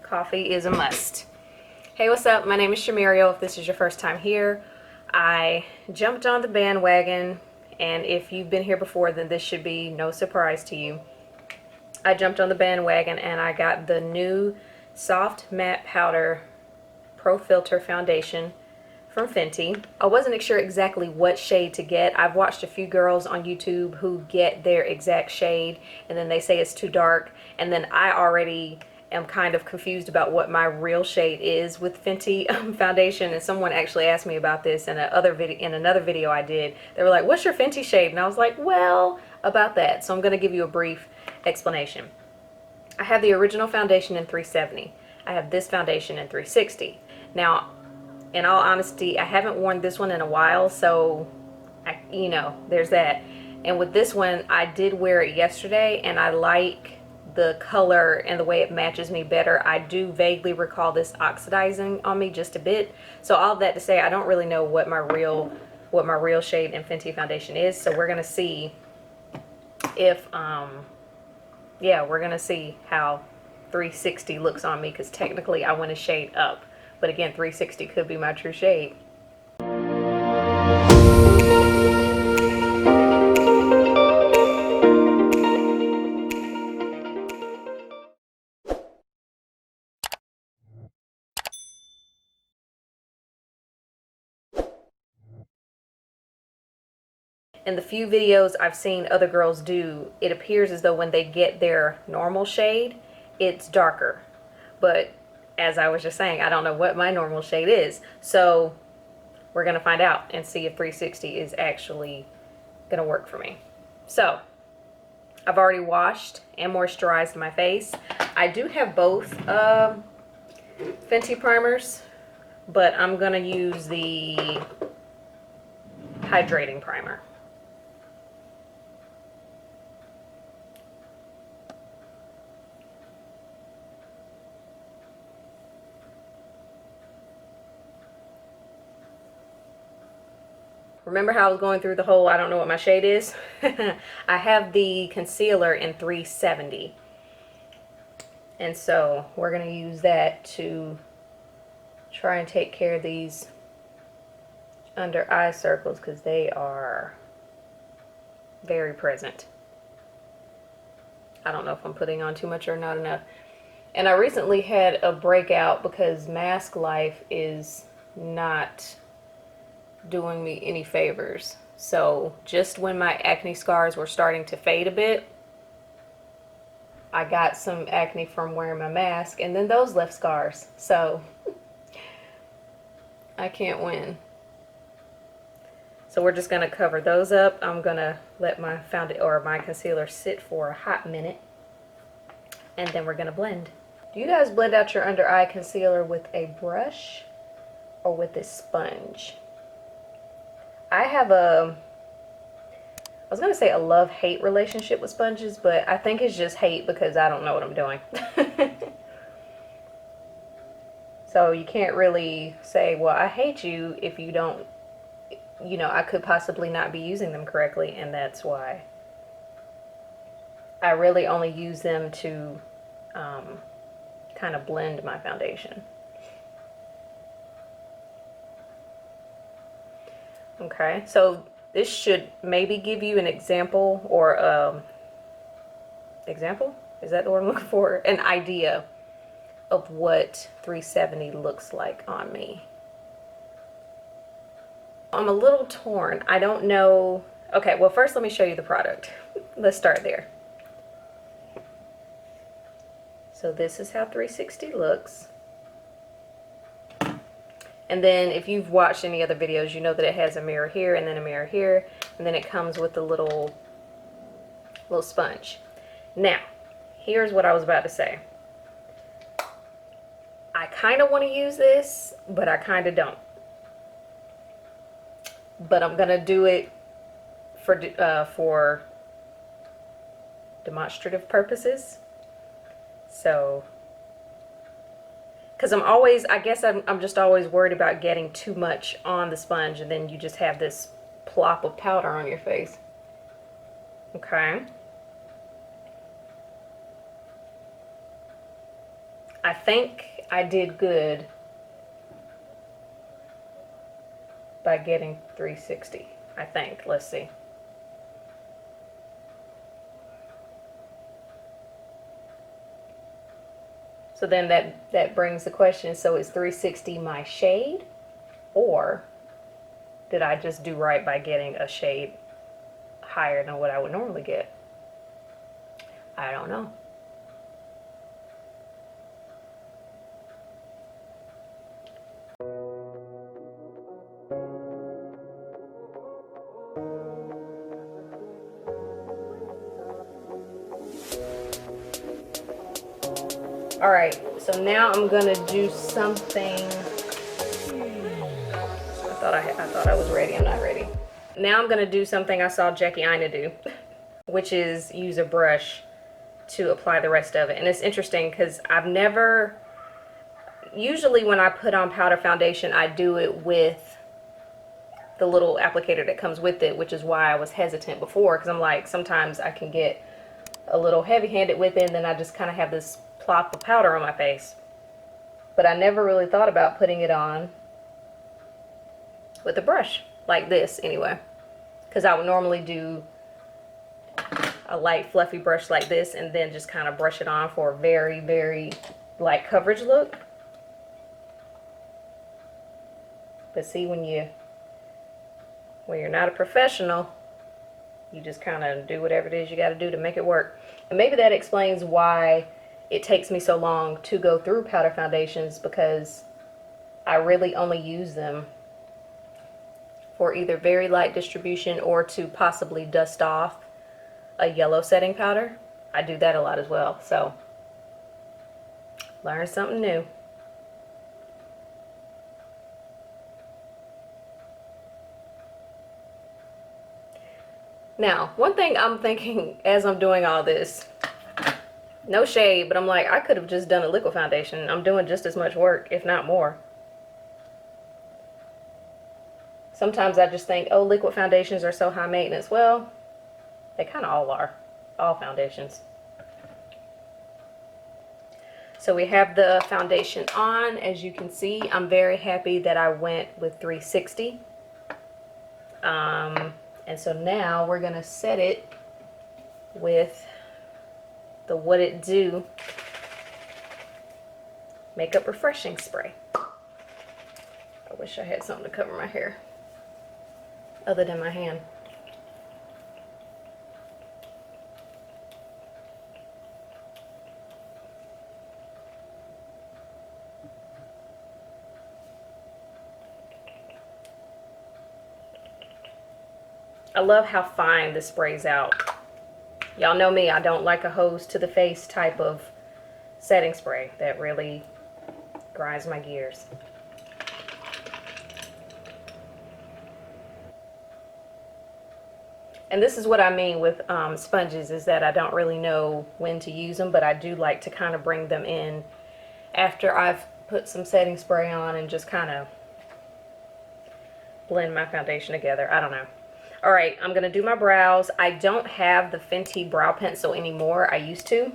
Coffee is a must. Hey, what's up? My name is Shamirio. If this is your first time here, I jumped on the bandwagon, and if you've been here before, then this should be no surprise to you. I jumped on the bandwagon and I got the new Soft Matte Powder Pro Filter Foundation from Fenty. I wasn't sure exactly what shade to get. I've watched a few girls on YouTube who get their exact shade and then they say it's too dark, and then I already am kind of confused about what my real shade is with Fenty foundation. And someone actually asked me about this in another video I did. They were like, what's your Fenty shade? And I was like, well, about that. So I'm going to give you a brief explanation. I have the original foundation in 370. I have this foundation in 360. Now, in all honesty, I haven't worn this one in a while, so there's that. And with this one, I did wear it yesterday, and I like the color and the way it matches me better. I do vaguely recall this oxidizing on me just a bit. So all of that to say, I don't really know what my real shade in Fenty foundation is. So we're gonna see if we're gonna see how 360 looks on me, because technically I went a shade up, but again, 360 could be my true shade. In the few videos I've seen other girls do, it appears as though when they get their normal shade, it's darker. But as I was just saying, I don't know what my normal shade is. So we're going to find out and see if 360 is actually going to work for me. So I've already washed and moisturized my face. I do have both Fenty primers, but I'm going to use the hydrating primer. Remember how I was going through the whole I don't know what my shade is? I have the concealer in 370. And so we're going to use that to try and take care of these under eye circles, because they are very present. I don't know if I'm putting on too much or not enough. And I recently had a breakout because mask life is not doing me any favors. So just when my acne scars were starting to fade a bit, I got some acne from wearing my mask, and then those left scars. So I can't win. So we're just gonna cover those up. I'm gonna let my my concealer sit for a hot minute, and then we're gonna blend. Do you guys blend out your under eye concealer with a brush or with a sponge? I have I was gonna say a love-hate relationship with sponges, but I think it's just hate because I don't know what I'm doing. So you can't really say, well, I hate you if you don't, I could possibly not be using them correctly, and that's why I really only use them to kind of blend my foundation. Okay, so this should maybe give you an example, or example? Is that the word I'm looking for? An idea of what 370 looks like on me. I'm a little torn. I don't know. Okay, well, first let me show you the product. Let's start there. So this is how 360 looks. And then if you've watched any other videos, you know that it has a mirror here and then a mirror here, and then it comes with a little sponge. Now, here's what I was about to say. I kind of want to use this, but I kind of don't. But I'm gonna do it for demonstrative purposes. So, because I'm just always worried about getting too much on the sponge, and then you just have this plop of powder on your face. Okay. I think I did good by getting 360. I think. Let's see. So then that brings the question, so is 360 my shade, or did I just do right by getting a shade higher than what I would normally get? I don't know. All right, so now I'm gonna do something. I thought I was ready. I'm not ready. Now I'm gonna do something I saw Jackie Aina do, which is use a brush to apply the rest of it. And it's interesting because I've never, usually when I put on powder foundation, I do it with the little applicator that comes with it, which is why I was hesitant before, because I'm like, sometimes I can get a little heavy-handed with it, and then I just kind of have this plop of powder on my face. But I never really thought about putting it on with a brush like this anyway, because I would normally do a light fluffy brush like this and then just kind of brush it on for a very, very light coverage look. But see, when you're not a professional, you just kind of do whatever it is you got to do to make it work. And maybe that explains why it takes me so long to go through powder foundations, because I really only use them for either very light distribution or to possibly dust off a yellow setting powder. I do that a lot as well. So learn something new. Now, one thing I'm thinking as I'm doing all this, no shade, but I'm like, I could have just done a liquid foundation. I'm doing just as much work, if not more. Sometimes I just think, oh, liquid foundations are so high maintenance. Well, they kind of all are, all foundations. So we have the foundation on. As you can see, I'm very happy that I went with 360. And so now we're gonna set it with the What It Do Makeup Refreshing Spray. I wish I had something to cover my hair other than my hand. I love how fine this sprays out. Y'all know me, I don't like a hose to the face type of setting spray. That really grinds my gears. And this is what I mean with sponges, is that I don't really know when to use them, but I do like to kind of bring them in after I've put some setting spray on and just kind of blend my foundation together. I don't know. All right, I'm gonna do my brows. I don't have the Fenty brow pencil anymore. I used to.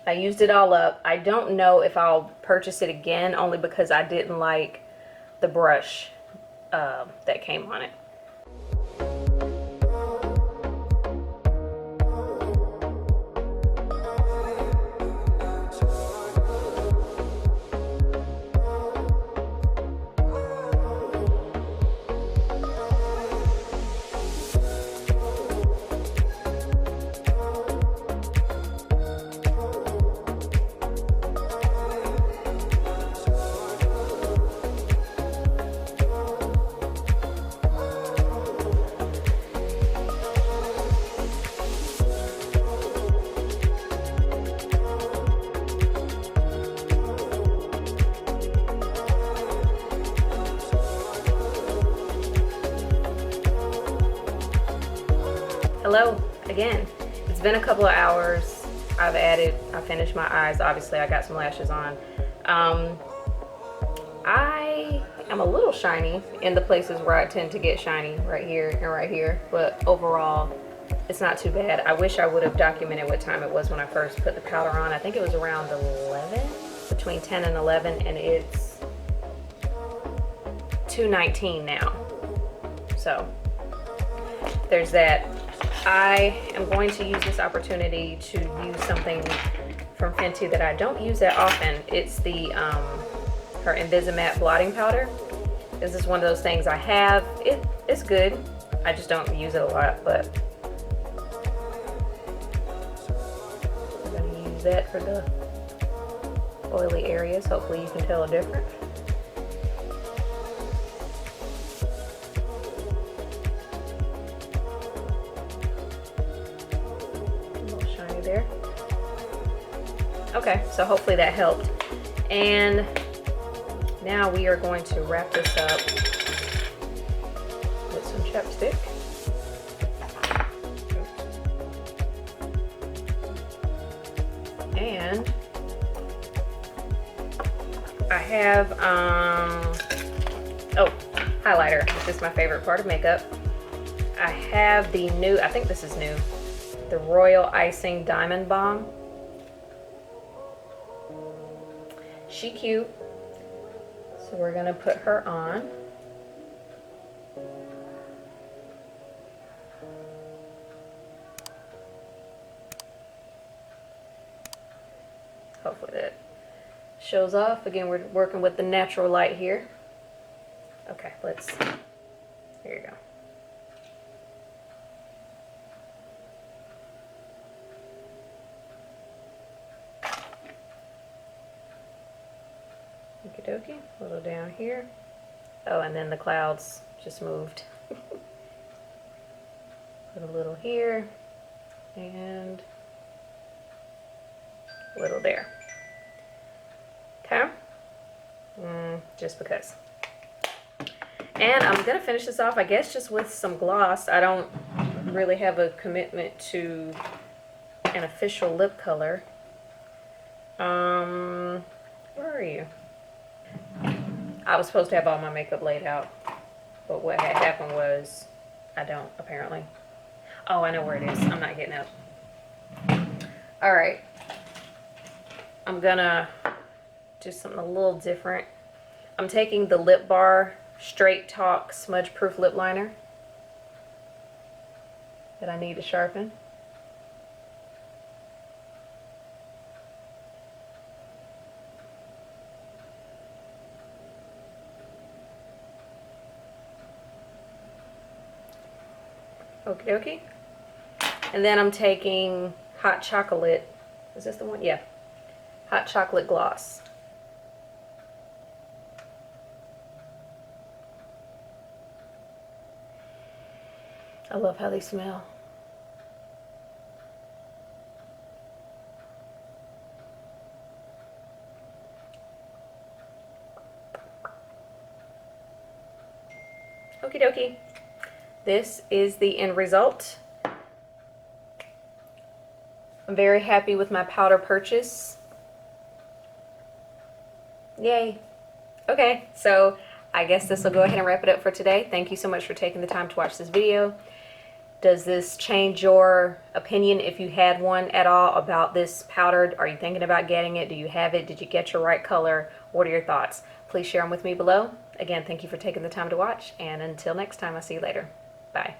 I used it all up. I don't know if I'll purchase it again, only because I didn't like the brush that came on it. Hello again. It's been a couple of hours. I finished my eyes. Obviously, I got some lashes on. I am a little shiny in the places where I tend to get shiny, right here and right here, but overall it's not too bad. I wish I would have documented what time it was when I first put the powder on. I think it was around 11. between 10 and 11, and it's $2.19 now. So there's that. I am going to use this opportunity to use something from Fenty that I don't use that often. It's the her Invisimatte blotting powder. This is one of those things I have. It's good. I just don't use it a lot, but I'm gonna use that for the oily areas. Hopefully you can tell a difference. A little shiny there. Okay, so hopefully that helped. And now we are going to wrap this up with some chapstick. And I have, oh, highlighter. This is my favorite part of makeup. I have the new, I think this is new, the Royal Icing Diamond Balm. She cute. So we're gonna put her on. Hopefully that shows off. Again, we're working with the natural light here. Okay, here you go. Okie dokie, a little down here. Oh, and then the clouds just moved. Put a little here and a little there. Okay, just because. And I'm gonna finish this off, I guess, just with some gloss. I don't really have a commitment to an official lip color. Where are you? I was supposed to have all my makeup laid out, but what had happened was I don't, apparently. Oh, I know where it is. I'm not getting up. All right. I'm gonna do something a little different. I'm taking the Lip Bar Straight Talk Smudge Proof Lip Liner that I need to sharpen. Okie dokie. And then I'm taking Hot Chocolate. Is this the one? Yeah. Hot Chocolate Gloss. I love how they smell. Okie dokie. This is the end result. I'm very happy with my powder purchase. Yay. Okay, so I guess this will go ahead and wrap it up for today. Thank you so much for taking the time to watch this video. Does this change your opinion, if you had one at all, about this powder? Are you thinking about getting it? Do you have it? Did you get your right color? What are your thoughts? Please share them with me below. Again, thank you for taking the time to watch, and until next time, I'll see you later. Bye.